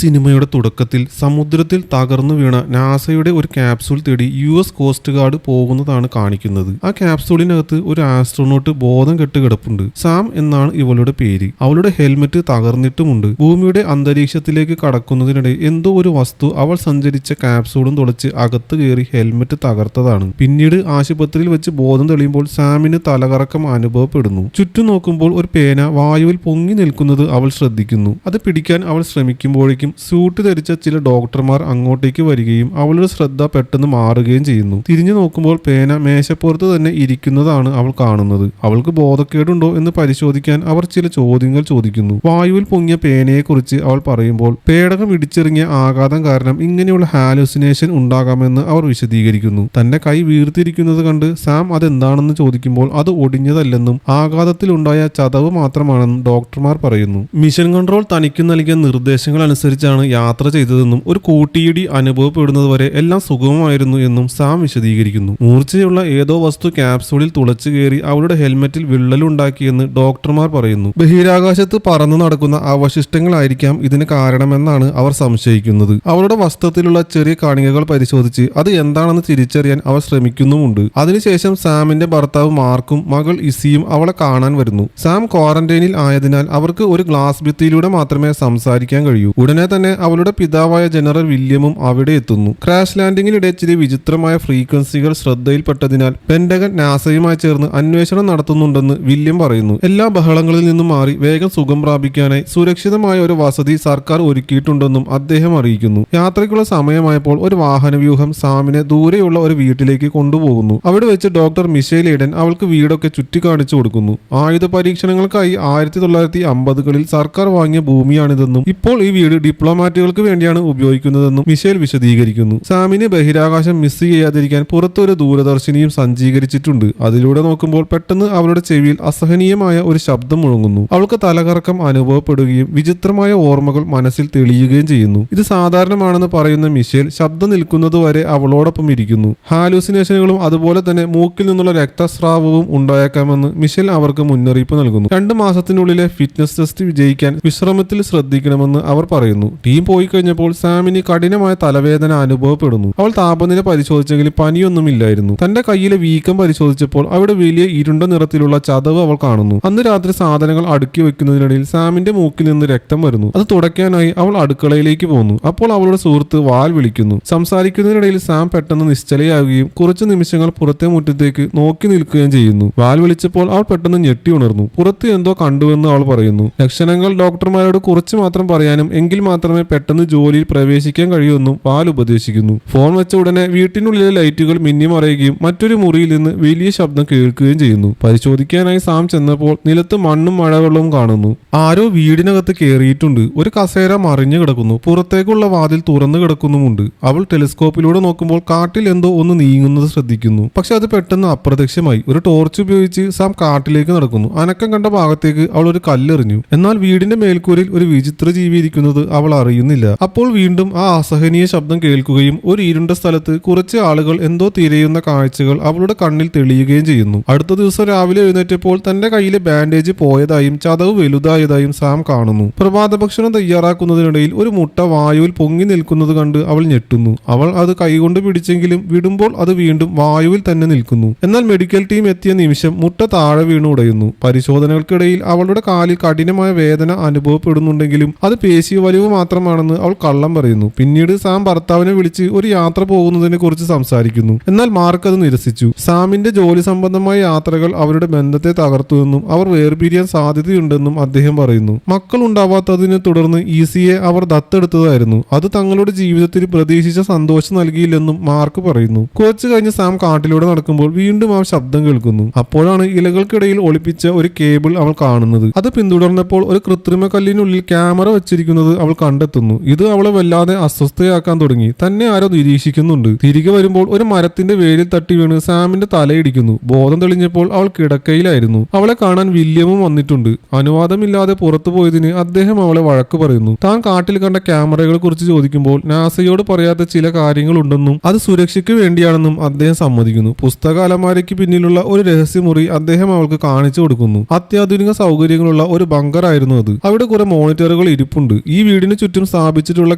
സിനിമയുടെ തുടക്കത്തിൽ സമുദ്രത്തിൽ തകർന്നു വീണ നാസയുടെ ഒരു ക്യാപ്സൂൾ തേടി US കോസ്റ്റ് ഗാർഡ് പോകുന്നതാണ് കാണിക്കുന്നത്. ആ ക്യാപ്സൂളിനകത്ത് ഒരു ആസ്ട്രോനോട്ട് ബോധം കെട്ട് കിടപ്പുണ്ട്. സാം എന്നാണ് ഇവളുടെ പേര്. അവളുടെ ഹെൽമെറ്റ് തകർന്നിട്ടുമുണ്ട്. ഭൂമിയുടെ അന്തരീക്ഷത്തിലേക്ക് കടക്കുന്നതിനിടെ എന്തോ ഒരു വസ്തു അവൾ സഞ്ചരിച്ച ക്യാപ്സൂളും തുളച്ച് അകത്ത് കയറി ഹെൽമെറ്റ് തകർത്തതാണ്. പിന്നീട് ആശുപത്രിയിൽ വെച്ച് ബോധം തെളിയുമ്പോൾ സാമിന് തലകറക്കം അനുഭവപ്പെടുന്നു. ചുറ്റും നോക്കുമ്പോൾ ഒരു പേന വായുവിൽ പൊങ്ങി നിൽക്കുന്നത് അവൾ ശ്രദ്ധിക്കുന്നു. അത് പിടിക്കാൻ അവൾ ശ്രമിക്കുമ്പോഴേക്കും സ്യൂട്ട് ധരിച്ച ചില ഡോക്ടർമാർ അങ്ങോട്ടേക്ക് വരികയും അവളുടെ ശ്രദ്ധ പെട്ടെന്ന് മാറുകയും ചെയ്യുന്നു. തിരിഞ്ഞു നോക്കുമ്പോൾ പേന മേശപ്പുറത്ത് തന്നെ ഇരിക്കുന്നതാണ് അവൾ കാണുന്നത്. അവൾക്ക് ബോധക്കേടുണ്ടോ എന്ന് പരിശോധിക്കാൻ അവർ ചില ചോദ്യങ്ങൾ ചോദിക്കുന്നു. വായുവിൽ പൊങ്ങിയ പേനയെക്കുറിച്ച് അവൾ പറയുമ്പോൾ പേടകം ഇടിച്ചെറിഞ്ഞ ആഘാതം കാരണം ഇങ്ങനെയുള്ള ഹാലുസിനേഷൻ ഉണ്ടാകാമെന്ന് അവർ വിശദീകരിക്കുന്നു. തന്റെ കൈ വീർത്തിരിക്കുന്നത് കണ്ട് സാം അതെന്താണെന്ന് ചോദിക്കുമ്പോൾ അത് ഒടിഞ്ഞതല്ലെന്നും ആഘാതത്തിലുണ്ടായ ചതവ് മാത്രമാണെന്നും ഡോക്ടർമാർ പറയുന്നു. മിഷൻ കൺട്രോൾ തനിക്ക് നൽകിയ നിർദ്ദേശങ്ങൾ അനുസരിച്ചാണ് യാത്ര ചെയ്തതെന്നും ഒരു കൂട്ടിയിടി അനുഭവപ്പെടുന്നതുവരെ എല്ലാം സുഗമമായിരുന്നു എന്നും സാം വിശദീകരിക്കുന്നു. മൂർച്ചയുള്ള ഏതോ വസ്തു ക്യാപ്സൂളിൽ തുളച്ചു കയറി അവളുടെ ഹെൽമെറ്റിൽ വിള്ളലുണ്ടാക്കിയെന്ന് ഡോക്ടർമാർ പറയുന്നു. ബഹിരാകാശത്ത് പറന്നു നടക്കുന്ന അവശിഷ്ടങ്ങളായിരിക്കാം ഇതിന് കാരണമെന്നാണ് അവർ സംശയിക്കുന്നത്. അവളുടെ വസ്ത്രത്തിലുള്ള ചെറിയ കണികകൾ പരിശോധിച്ച് അത് എന്താണെന്ന് തിരിച്ചറിയാൻ അവർ ശ്രമിക്കുന്നുമുണ്ട്. അതിനുശേഷം സാമിന്റെ ഭർത്താവ് മാർക്കും മകൾ ഇസിയും അവളെ കാണാൻ വരുന്നു. സാം ക്വാറന്റൈനിൽ ആയതിനാൽ അവർക്ക് ഒരു ഗ്ലാസ് ഭിത്തിയിലൂടെ മാത്രമേ സംസാരിക്കാൻ കഴിയൂ. ഉടനെ തന്നെ അവളുടെ പിതാവായ ജനറൽ വില്യമും അവിടെ എത്തുന്നു. ക്രാഷ് ലാൻഡിങ്ങിനിടെ ചില വിചിത്രമായ ഫ്രീക്വൻസികൾ ശ്രദ്ധയിൽപ്പെട്ടതിനാൽ പെന്റഗൺ നാസയുമായി ചേർന്ന് അന്വേഷണം നടത്തുന്നുണ്ടെന്ന് വില്യം പറയുന്നു. എല്ലാ ബഹളങ്ങളിൽ നിന്നും മാറി വേഗം സുഖം പ്രാപിക്കാനായി സുരക്ഷിതമായ ഒരു വസതി സർക്കാർ ഒരുക്കിയിട്ടുണ്ടെന്നും അദ്ദേഹം അറിയിക്കുന്നു. യാത്രയ്ക്കുള്ള സമയമായപ്പോൾ ഒരു വാഹനവ്യൂഹം സാമിനെ ദൂരെയുള്ള ഒരു വീട്ടിലേക്ക് കൊണ്ടുപോകുന്നു. അവിടെ വെച്ച് ഡോക്ടർ മിഷേൽ ഈഡൻ അവൾക്ക് വീടൊക്കെ ചുറ്റിക്കാണിച്ചു കൊടുക്കുന്നു. ആയുധ പരീക്ഷണങ്ങൾക്കായി 1950കളിൽ സർക്കാർ വാങ്ങിയ ഭൂമിയാണിതെന്നും ഇപ്പോൾ ഈ വീട് ഡിപ്ലോമാറ്റുകൾക്ക് വേണ്ടിയാണ് ഉപയോഗിക്കുന്നതെന്നും മിഷേൽ വിശദീകരിക്കുന്നു. സാമിനെ ബഹിരാകാശം മിസ് ചെയ്യാതിരിക്കാൻ പുറത്തൊരു ദൂരദർശിനിയും സജ്ജീകരിച്ചിട്ടുണ്ട്. അതിലൂടെ നോക്കുമ്പോൾ പെട്ടെന്ന് അവളുടെ ചെവിയിൽ അസഹനീയമായ ഒരു ശബ്ദം മുഴങ്ങുന്നു. അവൾക്ക് തലകറക്കം അനുഭവപ്പെടുകയും വിചിത്രമായ ഓർമ്മകൾ മനസ്സിൽ തെളിയുകയും ചെയ്യുന്നു. ഇത് സാധാരണമാണെന്ന് പറയുന്ന മിഷേൽ ശബ്ദം നിൽക്കുന്നതുവരെ അവളോടൊപ്പം ഇരിക്കുന്നു. ഹാലൂസിനേഷനുകളും അതുപോലെ തന്നെ മൂക്കിൽ നിന്നുള്ള രക്തസ്രാവവും ഉണ്ടായേക്കാമെന്ന് മിഷേൽ അവർക്ക് മുന്നറിയിപ്പ് നൽകുന്നു. 2 മാസത്തിനുള്ളിലെ ഫിറ്റ്നസ് ടെസ്റ്റ് വിജയിക്കാൻ വിശ്രമത്തിൽ ശ്രദ്ധിക്കണമെന്ന് അവർ പറയുന്നു. ടീം പോയി കഴിഞ്ഞപ്പോൾ സാമിന് കഠിനമായ തലവേദന അനുഭവപ്പെടുന്നു. അവൾ താപനില പരിശോധിച്ചെങ്കിലും പനിയൊന്നുമില്ലായിരുന്നു. തന്റെ കയ്യിലെ വീക്കം പരിശോധിച്ചപ്പോൾ അവിടെ വലിയ ഇരുണ്ട നിറത്തിലുള്ള ചതവ് അവൾ കാണുന്നു. അന്ന് രാത്രി സാധനങ്ങൾ അടുക്കി വെക്കുന്നതിനിടയിൽ സാമിന്റെ മൂക്കിൽ നിന്ന് രക്തം വരുന്നു. അത് തുടയ്ക്കാനായി അവൾ അടുക്കളയിലേക്ക് പോകുന്നു. അപ്പോൾ അവളുടെ സുഹൃത്ത് വാൽ വിളിക്കുന്നു. സംസാരിക്കുന്നതിനിടയിൽ സാം പെട്ടെന്ന് നിശ്ചലയാവുകയും കുറച്ചു നിമിഷങ്ങൾ പുറത്തെ മുറ്റത്തേക്ക് നോക്കി നിൽക്കുകയും ചെയ്യുന്നു. വാൽ വിളിച്ചപ്പോൾ അവൾ പെട്ടെന്ന് ഞെട്ടി ഉണർന്നു. പുറത്ത് എന്തോ കണ്ടുവെന്ന് അവൾ പറയുന്നു. ലക്ഷണങ്ങൾ ഡോക്ടർമാരോട് കുറച്ച് മാത്രം പറയാനും എങ്കിൽ മാത്രമേ പെട്ടെന്ന് ജോലിയിൽ പ്രവേശിക്കാൻ കഴിയൂവെന്നും വാൽ ഉപദേശിക്കുന്നു. ഫോൺ വെച്ച ഉടനെ വീട്ടിനുള്ളിലെ ലൈറ്റുകൾ മിന്നിമറയുകയും മറ്റൊരു മുറിയിൽ നിന്ന് വലിയ ശബ്ദം കേൾക്കുകയും ചെയ്യുന്നു. പരിശോധിക്കാനായി സാം ചെന്നപ്പോൾ നിലത്ത് മണ്ണും മഴവെള്ളവും കാണുന്നു. ആരോ വീടിനകത്ത് കയറിയിട്ടുണ്ട്. ഒരു കസേര മറിഞ്ഞു കിടക്കുന്നു. പുറത്തേക്കുള്ള വാതിൽ തുറന്നു കിടക്കുന്നുമുണ്ട്. അവൾ ടെലിസ്കോപ്പിലൂടെ നോക്കുമ്പോൾ കാട്ടിൽ എന്തോ ഒന്ന് നീങ്ങുന്നത് ശ്രദ്ധിക്കുന്നു. പക്ഷെ അത് പെട്ടെന്ന് അപ്രത്യക്ഷമായി. ഒരു ടോർച്ച് ഉപയോഗിച്ച് സാം കാട്ടിലേക്ക് നടക്കുന്നു. അനക്കം കണ്ട ഭാഗത്തേക്ക് അവൾ ഒരു കല്ലെറിഞ്ഞു. എന്നാൽ വീടിന്റെ മേൽക്കൂരിൽ ഒരു വിചിത്ര ജീവി ഇരിക്കുന്നത് അവൾ അറിയുന്നില്ല. അപ്പോൾ വീണ്ടും ആ അസഹനീയ ശബ്ദം കേൾക്കുകയും ഒരു ഇരുണ്ട സ്ഥലത്ത് കുറച്ച് ആളുകൾ എന്തോ തിരയുന്ന കാഴ്ചകൾ അവളുടെ കണ്ണിൽ തെളിയുകയും ചെയ്യുന്നു. അടുത്ത ദിവസം രാവിലെ എഴുന്നേറ്റപ്പോൾ തന്റെ കയ്യിലെ ബാൻഡേജ് പോയതായും ചതവ് വലുതായതായും സാം കാണുന്നു. പ്രഭാത ഭക്ഷണം തയ്യാറാക്കുന്നതിനിടയിൽ ഒരു മുട്ട വായുവിൽ പൊങ്ങി നിൽക്കുന്നത് കണ്ട് അവൾ ഞെട്ടുന്നു. അവൾ അത് കൈകൊണ്ട് പിടിച്ചെങ്കിലും വിടുമ്പോൾ അത് വീണ്ടും വായുവിൽ തന്നെ നിൽക്കുന്നു. എന്നാൽ മെഡിക്കൽ ടീം എത്തിയ നിമിഷം മുട്ട താഴെ വീണ് ഉടയുന്നു. പരിശോധനകൾക്കിടയിൽ അവളുടെ കാലിൽ കഠിനമായ വേദന അനുഭവപ്പെടുന്നുണ്ടെങ്കിലും അത് പേശി വലിവ് മാത്രമാണെന്ന് അവൾ കള്ളം പറയുന്നു. പിന്നീട് സാം ഭർത്താവിനെ വിളിച്ച് ഒരു യാത്ര പോകുന്നതിനെ കുറിച്ച് സംസാരിക്കുന്നു. എന്നാൽ മാർക്ക് അത് നിരസിച്ചു. സാമിന്റെ ജോലി സംബന്ധമായ യാത്രകൾ അവരുടെ ബന്ധത്തെ തകർത്തുവെന്നും അവർ വേർപിരിയാൻ സാധ്യതയുണ്ടെന്നും അദ്ദേഹം പറയുന്നു. മക്കൾ ഉണ്ടാവാത്തതിനെ തുടർന്ന് ഈസിയെ അവർ ദത്തെടുത്തതായിരുന്നു. അത് തങ്ങളുടെ ജീവിതത്തിൽ പ്രതീക്ഷിച്ച സന്തോഷം നൽകിയില്ലെന്നും മാർക്ക് പറയുന്നു. കുറച്ചു കഴിഞ്ഞ് സാം കാട്ടിലൂടെ നടക്കുമ്പോൾ വീണ്ടും ആ ശബ്ദം കേൾക്കുന്നു. അപ്പോഴാണ് ഇലകൾക്കിടയിൽ ഒളിപ്പിച്ച ഒരു കേബിൾ അവൾ കാണുന്നത്. അത് പിന്തുടർന്നപ്പോൾ ഒരു കൃത്രിമ കല്ലിനുള്ളിൽ ക്യാമറ വെച്ചിരിക്കുന്നത് അവൾ കണ്ടെത്തുന്നു. ഇത് അവളെ വല്ലാതെ അസ്വസ്ഥയാക്കാൻ തുടങ്ങി. തന്നെ ആരോ നിരീക്ഷിക്കുന്നുണ്ട്. തിരികെ വരുമ്പോൾ ഒരു മരത്തിന്റെ വേരിൽ തട്ടി വീണ് സാമിന്റെ തലയിടിക്കുന്നു. ബോധം തെളിഞ്ഞപ്പോൾ അവൾ കിടക്കയിലായിരുന്നു. അവളെ കാണാൻ വില്യമും വന്നിട്ടുണ്ട്. അനുവാദമില്ലാതെ പുറത്തു പോയതിന് അദ്ദേഹം അവളെ വഴക്ക് പറയുന്നു. താൻ കാട്ടിൽ കണ്ട ക്യാമറകളെ കുറിച്ച് ചോദിക്കുമ്പോൾ നാസയോട് പറയാത്ത ചില കാര്യങ്ങളുണ്ടെന്നും അത് സുരക്ഷയ്ക്ക് വേണ്ടിയാണെന്നും അദ്ദേഹം സമ്മതിക്കുന്നു. പുസ്തക അലമാരയ്ക്ക് പിന്നിലുള്ള ഒരു രഹസ്യമുറി അദ്ദേഹം അവൾക്ക് കാണിച്ചു കൊടുക്കുന്നു. അത്യാധുനിക സൗകര്യങ്ങളുള്ള ഒരു ബങ്കർ ആയിരുന്നു അത്. അവിടെ കുറെ മോണിറ്ററുകൾ ഇരിപ്പുണ്ട്. ഈ വീടിന് വീടിന് ചുറ്റും സ്ഥാപിച്ചിട്ടുള്ള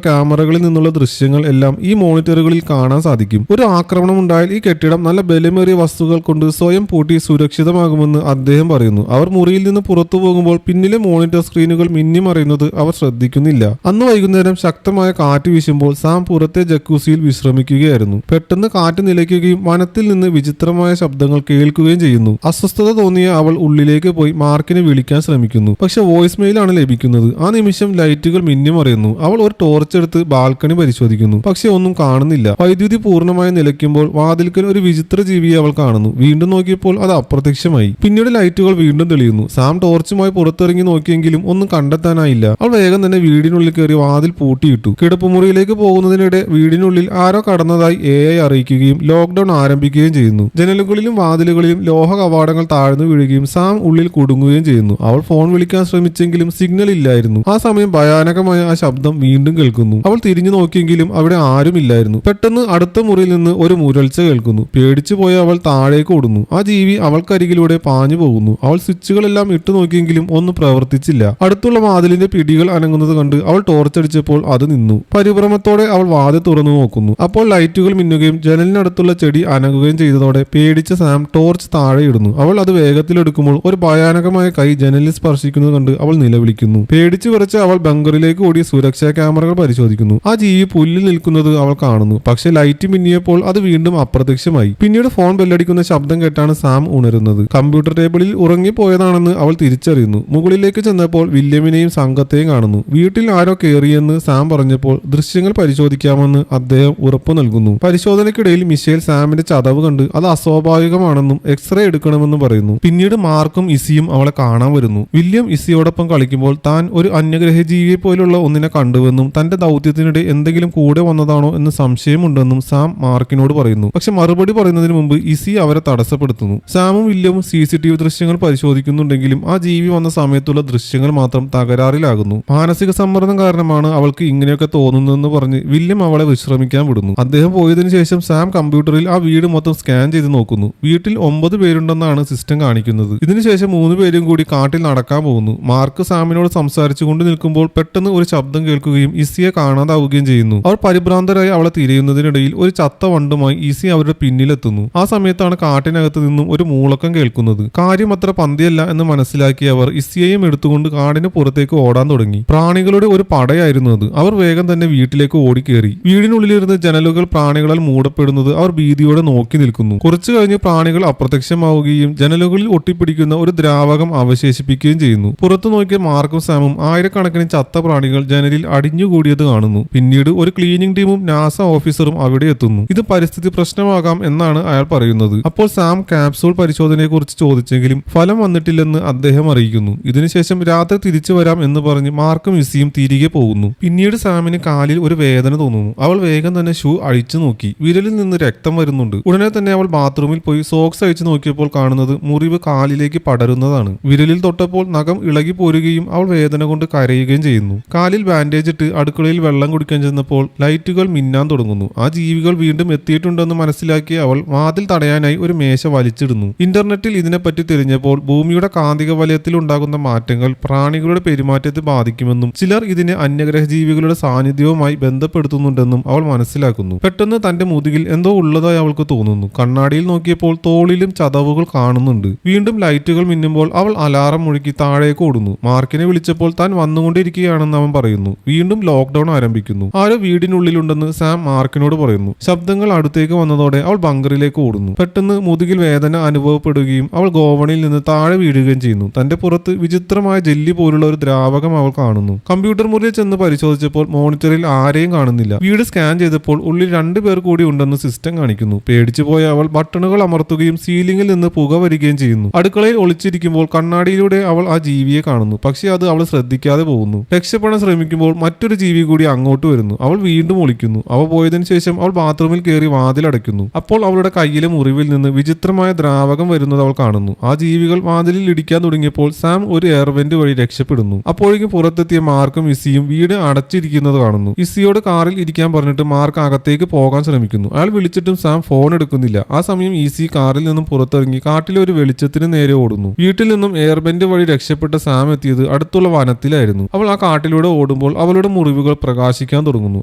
ക്യാമറകളിൽ നിന്നുള്ള ദൃശ്യങ്ങൾ എല്ലാം ഈ മോണിറ്ററുകളിൽ കാണാൻ സാധിക്കും. ഒരു ആക്രമണം ഉണ്ടായാൽ ഈ കെട്ടിടം നല്ല ബലമേറിയ വസ്തുക്കൾ കൊണ്ട് സ്വയം പൂട്ടി സുരക്ഷിതമാകുമെന്ന് അദ്ദേഹം പറയുന്നു. അവർ മുറിയിൽ നിന്ന് പുറത്തു പോകുമ്പോൾ പിന്നിലെ മോണിറ്റർ സ്ക്രീനുകൾ മിന്നിമറിയുന്നത് അവർ ശ്രദ്ധിക്കുന്നില്ല. അന്ന് വൈകുന്നേരം ശക്തമായ കാറ്റ് വീശുമ്പോൾ സാം പുറത്തെ ജക്കൂസിയിൽ വിശ്രമിക്കുകയായിരുന്നു. പെട്ടെന്ന് കാറ്റ് നിലയ്ക്കുകയും വനത്തിൽ നിന്ന് വിചിത്രമായ ശബ്ദങ്ങൾ കേൾക്കുകയും ചെയ്യുന്നു. അസ്വസ്ഥത തോന്നിയ അവൾ ഉള്ളിലേക്ക് പോയി മാർക്കിനെ വിളിക്കാൻ ശ്രമിക്കുന്നു. പക്ഷെ വോയിസ് മെയിലാണ് ലഭിക്കുന്നത്. ആ നിമിഷം ലൈറ്റുകൾ മിന്നിമറിയുന്നു. അവൾ ഒരു ടോർച്ച് എടുത്ത് ബാൽക്കണി പരിശോധിക്കുന്നു. പക്ഷെ ഒന്നും കാണുന്നില്ല. വൈദ്യുതി പൂർണ്ണമായി നിലയ്ക്കുമ്പോൾ വാതിൽക്കൽ ഒരു വിചിത്ര ജീവിയെ അവൾ കാണുന്നു. വീണ്ടും നോക്കിയപ്പോൾ അത് അപ്രത്യക്ഷമായി. പിന്നീട് ലൈറ്റുകൾ വീണ്ടും തെളിയുന്നു. സാം ടോർച്ചുമായി പുറത്തിറങ്ങി നോക്കിയെങ്കിലും ഒന്നും കണ്ടെത്താനായില്ല. അവൾ വേഗം തന്നെ വീടിനുള്ളിൽ കയറി വാതിൽ പൂട്ടിയിട്ടു. കിടപ്പുമുറിയിലേക്ക് പോകുന്നതിനിടെ വീടിനുള്ളിൽ ആരോ കടന്നതായി AI അറിയിക്കുകയും ലോക്ക്ഡൌൺ ആരംഭിക്കുകയും ചെയ്യുന്നു. ജനലുകളിലും വാതിലുകളിലും ലോഹ കവാടങ്ങൾ താഴ്ന്നു വീഴുകയും സാം ഉള്ളിൽ കുടുങ്ങുകയും ചെയ്യുന്നു. അവൾ ഫോൺ വിളിക്കാൻ ശ്രമിച്ചെങ്കിലും സിഗ്നൽ ഇല്ലായിരുന്നു. ആ സമയം ഭയാനകമായ ആ ശബ്ദം വീണ്ടും കേൾക്കുന്നു. അവൾ തിരിഞ്ഞു നോക്കിയെങ്കിലും അവിടെ ആരുമില്ലായിരുന്നു. പെട്ടെന്ന് അടുത്ത മുറിയിൽ നിന്ന് ഒരു മുരൾച്ച കേൾക്കുന്നു. പേടിച്ചു പോയ അവൾ താഴേക്ക് ഓടുന്നു. ആ ജീവി അവൾക്കരികിലൂടെ പാഞ്ഞു പോകുന്നു. അവൾ സ്വിച്ചുകളെല്ലാം ഇട്ടു നോക്കിയെങ്കിലും ഒന്നും പ്രവർത്തിച്ചില്ല. അടുത്തുള്ള വാതിലിന്റെ പിടികൾ അനങ്ങുന്നത് കണ്ട് അവൾ ടോർച്ചടിച്ചപ്പോൾ അത് നിന്നു. പരിഭ്രമത്തോടെ അവൾ വാതിൽ തുറന്നു നോക്കുന്നു. അപ്പോൾ ലൈറ്റുകൾ മിന്നുകയും ജനലിനടുത്തുള്ള ചെടി അനങ്ങുകയും ചെയ്തതോടെ പേടിച്ച സാം ടോർച്ച് താഴെ ഇടുന്നു. അവൾ അത് വേഗത്തിലെടുക്കുമ്പോൾ ഒരു ഭയാനകമായ കൈ ജനലിൽ സ്പർശിക്കുന്നത് കണ്ട് അവൾ നിലവിളിക്കുന്നു. പേടിച്ചു വിറച്ച് അവൾ ബങ്കറിലേക്ക് ഓടി സുരക്ഷാ ക്യാമറകൾ പരിശോധിക്കുന്നു. ആ ജീവി പുല്ലിൽ നിൽക്കുന്നത് അവൾ കാണുന്നു. പക്ഷെ ലൈറ്റ് മിന്നിയപ്പോൾ അത് വീണ്ടും അപ്രത്യക്ഷമായി. പിന്നീട് ഫോൺ ബെല്ലടിക്കുന്ന ശബ്ദം കേട്ടാണ് സാം ഉണരുന്നത്. കമ്പ്യൂട്ടർ ടേബിളിൽ ഉറങ്ങിപ്പോയതാണെന്ന് അവൾ തിരിച്ചറിയുന്നു. മുകളിലേക്ക് ചെന്നപ്പോൾ വില്യമിനെയും സംഘത്തെയും കാണുന്നു. വീട്ടിൽ ആരോ കയറിയെന്ന് സാം പറഞ്ഞപ്പോൾ ദൃശ്യങ്ങൾ പരിശോധിക്കാമെന്ന് അദ്ദേഹം ഉറപ്പു നൽകുന്നു. പരിശോധനയ്ക്കിടയിൽ മിഷേൽ സാമിന്റെ ചതവ് കണ്ട് അത് അസ്വാഭാവികമാണെന്നും എക്സ്റേ എടുക്കണമെന്നും പറയുന്നു. പിന്നീട് മാർക്കും ഇസിയും അവളെ കാണാൻ വരുന്നു. വില്യം ഇസിയോടൊപ്പം കളിക്കുമ്പോൾ താൻ ഒരു അന്യഗ്രഹ ജീവിയെ പോലുള്ള ഒന്നിനെ കണ്ടുവെന്നും തന്റെ ദൗത്യത്തിനിടെ എന്തെങ്കിലും കൂടെ വന്നതാണോ എന്ന് സംശയമുണ്ടെന്നും സാം മാർക്കിനോട് പറയുന്നു. പക്ഷെ മറുപടി പറയുന്നതിന് മുമ്പ് ഇസി അവരെ തടസ്സപ്പെടുത്തുന്നു. സാമും വില്യവും CCTV ദൃശ്യങ്ങൾ പരിശോധിക്കുന്നുണ്ടെങ്കിലും ആ ജീവി വന്ന സമയത്തുള്ള ദൃശ്യങ്ങൾ മാത്രം തകരാറിലാകുന്നു. മാനസിക സമ്മർദ്ദം കാരണമാണ് അവൾക്ക് ഇങ്ങനെയൊക്കെ തോന്നുന്നതെന്ന് പറഞ്ഞ് വില്യം അവളെ വിശ്രമിക്കാൻ വിടുന്നു. അദ്ദേഹം പോയതിനു ശേഷം സാം കമ്പ്യൂട്ടറിൽ ആ വീട് മൊത്തം സ്കാൻ ചെയ്ത് നോക്കുന്നു. വീട്ടിൽ 9 പേരുണ്ടെന്നാണ് സിസ്റ്റം കാണിക്കുന്നത്. ഇതിനുശേഷം 3 പേരും കൂടി കാട്ടിൽ നടക്കാൻ പോകുന്നു. മാർക്ക് സാമിനോട് സംസാരിച്ചുകൊണ്ട് നിൽക്കുമ്പോൾ പെട്ടെന്ന് ഒരു ശബ്ദം കേൾക്കുകയും ഇസിയെ കാണാതാവുകയും ചെയ്യുന്നു. അവർ പരിഭ്രാന്തരായി അവളെ തിരയുന്നതിനിടയിൽ ഒരു ചത്ത വണ്ടുമായി ഇസി അവരുടെ പിന്നിലെത്തുന്നു. ആ സമയത്താണ് കാട്ടിനകത്ത് നിന്നും ഒരു മൂളക്കം കേൾക്കുന്നത്. കാര്യം അത്ര പന്തിയല്ല എന്ന് മനസ്സിലാക്കിയ അവർ ഇസിയെയും എടുത്തുകൊണ്ട് കാടിന് പുറത്തേക്ക് ഓടാൻ തുടങ്ങി. പ്രാണികളുടെ ഒരു പടയായിരുന്നു അത്. അവർ വേഗം തന്നെ വീട്ടിലേക്ക് ഓടിക്കേറി. വീടിനുള്ളിലിരുന്ന് ജനലുകൾ പ്രാണികളാൽ മൂടപ്പെടുന്നത് അവർ ഭീതിയോടെ നോക്കി നിൽക്കുന്നു. കുറച്ചു കഴിഞ്ഞ് പ്രാണികൾ അപ്രത്യക്ഷമാവുകയും ജനലുകളിൽ ഒട്ടിപ്പിടിക്കുന്ന ഒരു ദ്രാവകം അവശേഷിപ്പിക്കുകയും ചെയ്യുന്നു. പുറത്തു നോക്കിയ മാർക്കും സാമും ആയിരക്കണക്കിന് ചത്ത പ്രാണികൾ ജനലിൽ അടിഞ്ഞുകൂടിയത് കാണുന്നു. പിന്നീട് ഒരു ക്ലീനിംഗ് ടീമും നാസ ഓഫീസറും അവിടെ എത്തുന്നു. ഇത് പരിസ്ഥിതി പ്രശ്നമാകാം എന്നാണ് അയാൾ പറയുന്നത്. അപ്പോൾ സാം ക്യാപ്സൂൾ പരിശോധനയെക്കുറിച്ച് ചോദിച്ചെങ്കിലും ഫലം വന്നിട്ടില്ലെന്ന് അദ്ദേഹം അറിയിക്കുന്നു. ഇതിനുശേഷം രാത്രി തിരിച്ചു വരാം എന്ന് പറഞ്ഞ് മാർക്കും ഇസിയും തിരികെ പോകുന്നു. പിന്നീട് സാമിന് കാലിൽ ഒരു വേദന തോന്നുന്നു. അവൾ വേഗം തന്നെ ഷൂ അഴിച്ചു നോക്കി. വിരലിൽ നിന്ന് രക്തം വരുന്നുണ്ട്. ഉടനെ തന്നെ അവൾ ബാത്റൂമിൽ പോയി സോക്സ് അഴിച്ചു നോക്കിയപ്പോൾ കാണുന്നത് മുറിവ് കാലിലേക്ക് പടരുന്നതാണ്. വിരലിൽ തൊട്ടപ്പോൾ നഖം ഇളകി പോരുകയും അവൾ വേദന കൊണ്ട് കരയുകയും ചെയ്യുന്നു. കാലിൽ ബാൻഡേജ് ഇട്ട് അടുക്കളയിൽ വെള്ളം കുടിക്കാൻ ചെന്നപ്പോൾ ലൈറ്റുകൾ മിന്നാൻ തുടങ്ങുന്നു. ആ ജീവികൾ വീണ്ടും എത്തിയിട്ടുണ്ടെന്ന് മനസ്സിലാക്കിയ അവൾ വാതിൽ തടയാനായി ഒരു മേശ വലിച്ചിടുന്നു. ഇന്റർനെറ്റിൽ ഇതിനെപ്പറ്റി തിരിഞ്ഞപ്പോൾ ഭൂമിയുടെ കാന്തിക വലയത്തിൽ ഉണ്ടാകുന്ന മാറ്റങ്ങൾ പ്രാണികളുടെ പെരുമാറ്റത്തെ ബാധിക്കുമെന്നും ചിലർ ഇതിനെ അന്യഗ്രഹ ജീവികളുടെ സാന്നിധ്യവുമായി ബന്ധപ്പെടുത്തുന്നുണ്ടെന്നും അവൾ മനസ്സിലാക്കുന്നു. പെട്ടെന്ന് തന്റെ മുതുകിൽ എന്തോ ഉള്ളതായി അവൾക്ക് തോന്നുന്നു. കണ്ണാടിയിൽ നോക്കിയപ്പോൾ തോളിലും ചതവുകൾ കാണുന്നുണ്ട്. വീണ്ടും ലൈറ്റുകൾ മിന്നുമ്പോൾ അവൾ അലാറം മുഴുക്കി താഴേക്ക് ഓടുന്നു. മാർക്കിനെ വിളിച്ചപ്പോൾ താൻ വന്നുകൊണ്ടിരിക്കുകയാണെന്ന് അവൻ പറയുന്നു. വീണ്ടും ലോക്ക്ഡൌൺ ആരംഭിക്കുന്നു. ആരോ വീടിനുള്ളിലുണ്ടെന്ന് സാം മാർക്കിനോട് പറയുന്നു. ശബ്ദങ്ങൾ അടുത്തേക്ക് വന്നതോടെ അവൾ ബങ്കറിലേക്ക് ഓടുന്നു. പെട്ടെന്ന് മുതുകിൽ വേദന അനുഭവപ്പെടുകയും അവൾ ഗോവണിയിൽ നിന്ന് താഴെ വീഴുകയും ചെയ്യുന്നു. തന്റെ പുറത്ത് വിചിത്രമായ ജെല്ലി പോലുള്ള ഒരു ദ്രാവകം അവൾ കാണുന്നു. കമ്പ്യൂട്ടർ മുറിയിൽ ചെന്ന് പരിശോധിച്ചപ്പോൾ മോണിറ്ററിൽ ആരെയും കാണുന്നില്ല. വീട് സ്കാൻ ചെയ്തപ്പോൾ ഉള്ളിൽ 2 പേർ കൂടി ഉണ്ടെന്ന് സിസ്റ്റം കാണിക്കുന്നു. പേടിച്ചു പോയ അവൾ ബട്ടണുകൾ അമർത്തുകയും സീലിംഗിൽ നിന്ന് പുക വരികയും ചെയ്യുന്നു. അടുക്കളയിൽ ഒളിച്ചിരിക്കുമ്പോൾ കണ്ണാടിയിലൂടെ അവൾ ആ ജീവിയെ കാണുന്നു. പക്ഷേ അത് അവൾ ശ്രദ്ധിക്കാതെ പോകുന്നു. രക്ഷപ്പെടാൻ ശ്രമിക്കുമ്പോൾ മറ്റൊരു ജീവി കൂടി അങ്ങോട്ട് വരുന്നു. അവൾ വീണ്ടും ഒളിക്കുന്നു. അവ പോയതിനു ശേഷം അവൾ ബാത്റൂമിൽ കയറി വാതിലടയ്ക്കുന്നു. അപ്പോൾ അവളുടെ കയ്യിലെ മുറിവിൽ നിന്ന് വിചിത്രമായ ദ്രാവകം വരുന്നത് അവൾ കാണുന്നു. ആ ജീവികൾ വാതിലിൽ ഇടിക്കാൻ തുടങ്ങിയപ്പോൾ സാം ഒരു എയർവെന്റ് വഴി രക്ഷപ്പെടുന്നു. അപ്പോഴേക്കും പുറത്തെത്തിയ മാർക്കും ഇസിയും വീട് അടച്ചിരിക്കുന്നത് കാണുന്നു. ഇസിയോട് കാറിൽ ഇരിക്കാൻ പറഞ്ഞിട്ട് മാർക്ക് അകത്തേക്ക് പോകാൻ ശ്രമിക്കുന്നു. അയാൾ വിളിച്ചിട്ടും സാം ഫോൺ എടുക്കുന്നില്ല. ആ സമയം ഇസി കാറിൽ നിന്നും പുറത്തിറങ്ങി കാട്ടിലെ ഒരു വെളിച്ചത്തിന് നേരെ ഓടുന്നു. വീട്ടിൽ നിന്നും എയർവെന്റ് വഴി രക്ഷപ്പെട്ട സാം എത്തിയത് അടുത്തുള്ള വനത്തിലായിരുന്നു. അവൾ ആ കാട്ടിലൂടെ അതിലൂടെ ഓടുമ്പോൾ അവളുടെ മുറിവുകൾ പ്രകാശിക്കാൻ തുടങ്ങുന്നു.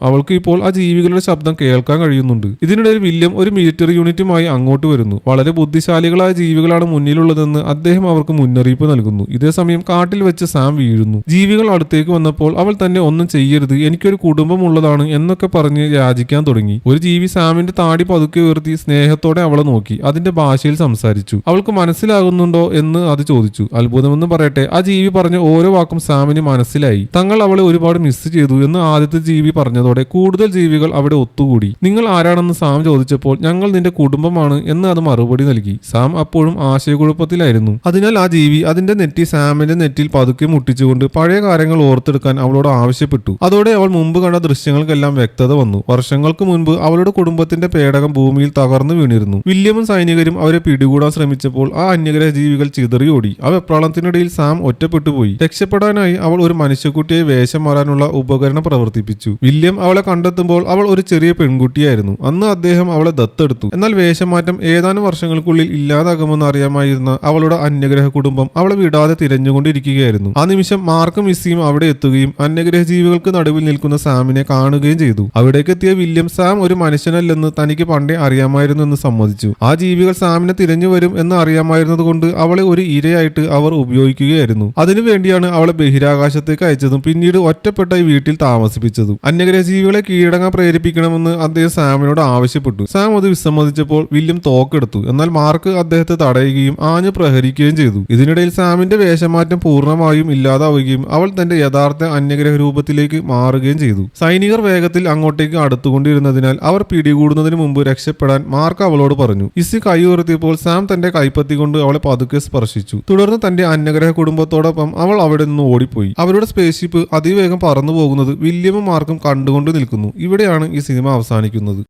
അവൾക്ക് ഇപ്പോൾ ആ ജീവികളുടെ ശബ്ദം കേൾക്കാൻ കഴിയുന്നുണ്ട്. ഇതിനിടയിൽ വില്യം ഒരു മിലിറ്ററി യൂണിറ്റുമായി അങ്ങോട്ട് വരുന്നു. വളരെ ബുദ്ധിശാലികളായ ജീവികളാണ് മുന്നിലുള്ളതെന്ന് അദ്ദേഹം അവർക്ക് മുന്നറിയിപ്പ് നൽകുന്നു. ഇതേസമയം കാട്ടിൽ വെച്ച് സാം വീഴുന്നു. ജീവികൾ അടുത്തേക്ക് വന്നപ്പോൾ അവൾ തന്നെ ഒന്നും ചെയ്യരുത്, എനിക്കൊരു കുടുംബം ഉള്ളതാണ് എന്നൊക്കെ പറഞ്ഞ് യാചിക്കാൻ തുടങ്ങി. ഒരു ജീവി സാമിന്റെ താടി പതുക്കെ ഉയർത്തി സ്നേഹത്തോടെ അവളെ നോക്കി അതിന്റെ ഭാഷയിൽ സംസാരിച്ചു. അവൾക്ക് മനസ്സിലാകുന്നുണ്ടോ എന്ന് അത് ചോദിച്ചു. അത്ഭുതമെന്ന് പറയട്ടെ, ആ ജീവി പറഞ്ഞ ഓരോ വാക്കും സാമിന് മനസ്സിലായി. തങ്ങൾ അവളെ ഒരുപാട് മിസ് ചെയ്തു എന്ന് ആദ്യത്തെ ജീവി പറഞ്ഞതോടെ കൂടുതൽ ജീവികൾ അവിടെ ഒത്തുകൂടി. നിങ്ങൾ ആരാണെന്ന് സാം ചോദിച്ചപ്പോൾ ഞങ്ങൾ നിന്റെ കുടുംബമാണ് എന്ന് അത് മറുപടി നൽകി. സാം അപ്പോഴും ആശയക്കുഴപ്പത്തിലായിരുന്നു. അതിനാൽ ആ ജീവി അതിന്റെ നെറ്റി സാമിന്റെ നെറ്റിൽ പതുക്കെ മുട്ടിച്ചുകൊണ്ട് പഴയ കാര്യങ്ങൾ ഓർത്തെടുക്കാൻ അവളോട് ആവശ്യപ്പെട്ടു. അതോടെ അവൾ മുമ്പ് കണ്ട ദൃശ്യങ്ങൾക്കെല്ലാം വ്യക്തത വന്നു. വർഷങ്ങൾക്ക് മുൻപ് അവളുടെ കുടുംബത്തിന്റെ പേടകം ഭൂമിയിൽ തകർന്നു വീണിരുന്നു. വില്യമും സൈനികരും അവരെ പിടികൂടാൻ ശ്രമിച്ചപ്പോൾ ആ അന്യഗ്രഹ ജീവികൾ ചിതറിയോടി. ആ വെപ്രാളത്തിനിടയിൽ സാം ഒറ്റപ്പെട്ടുപോയി. രക്ഷപ്പെടാനായി അവൾ ഒരു മനുഷ്യക്കുട്ടിയെ വേഷം മാറാനുള്ള ഉപകരണം പ്രവർത്തിപ്പിച്ചു. വില്യം അവളെ കണ്ടെത്തുമ്പോൾ അവൾ ഒരു ചെറിയ പെൺകുട്ടിയായിരുന്നു. അന്ന് അദ്ദേഹം അവളെ ദത്തെടുത്തു. എന്നാൽ വേഷമാറ്റം ഏതാനും വർഷങ്ങൾക്കുള്ളിൽ ഇല്ലാതാകുമെന്ന് അറിയാമായിരുന്ന അവളുടെ അന്യഗ്രഹ കുടുംബം അവളെ വിടാതെ തിരഞ്ഞുകൊണ്ടിരിക്കുകയായിരുന്നു. ആ നിമിഷം മാർക്കും മിസ്സിയും അവിടെ എത്തുകയും അന്യഗ്രഹ ജീവികൾക്ക് നടുവിൽ നിൽക്കുന്ന സാമിനെ കാണുകയും ചെയ്തു. അവിടേക്ക് എത്തിയ വില്യം സാം ഒരു മനുഷ്യനല്ലെന്ന് തനിക്ക് പണ്ടേ അറിയാമായിരുന്നു എന്ന് സമ്മതിച്ചു. ആ ജീവികൾ സാമിനെ തിരഞ്ഞു വരും എന്ന് അറിയാമായിരുന്നത് കൊണ്ട് അവളെ ഒരു ഇരയായിട്ട് അവർ ഉപയോഗിക്കുകയായിരുന്നു. അതിനുവേണ്ടിയാണ് അവളെ ബഹിരാകാശത്തേക്ക് അയച്ചതും പിന്നീട് ഒറ്റപ്പെട്ട ഈ വീട്ടിൽ താമസിപ്പിച്ചതും. അന്യഗ്രഹ ജീവികളെ കീഴടങ്ങാൻ പ്രേരിപ്പിക്കണമെന്ന് അദ്ദേഹം സാമിനോട് ആവശ്യപ്പെട്ടു. സാം അത് വിസമ്മതിച്ചപ്പോൾ വില്യം തോക്കെടുത്തു. എന്നാൽ മാർക്ക് അദ്ദേഹത്തെ തടയുകയും ആഞ്ഞു പ്രഹരിക്കുകയും ചെയ്തു. ഇതിനിടയിൽ സാമിന്റെ വേഷമാറ്റം പൂർണ്ണമായും ഇല്ലാതാവുകയും അവൾ തന്റെ യഥാർത്ഥ അന്യഗ്രഹ രൂപത്തിലേക്ക് മാറുകയും ചെയ്തു. സൈനികർ വേഗത്തിൽ അങ്ങോട്ടേക്ക് അടുത്തുകൊണ്ടിരുന്നതിനാൽ അവർ പിടികൂടുന്നതിന് മുമ്പ് രക്ഷപ്പെടാൻ മാർക്ക് അവളോട് പറഞ്ഞു. ഇസി കൈ ഉയർത്തിയപ്പോൾ സാം തന്റെ കൈപ്പത്തി കൊണ്ട് അവളെ പതുക്കെ സ്പർശിച്ചു. തുടർന്ന് തന്റെ അന്യഗ്രഹ കുടുംബത്തോടൊപ്പം അവൾ അവിടെ നിന്ന് ഓടിപ്പോയി. അവരുടെ സ്പേസ്ഷിപ്പ് അതിവേഗം പറന്നു പോകുന്നത് വില്യമും മാർക്കും കണ്ടുകൊണ്ട് നിൽക്കുന്നു. ഇവിടെയാണ് ഈ സിനിമ അവസാനിക്കുന്നത്.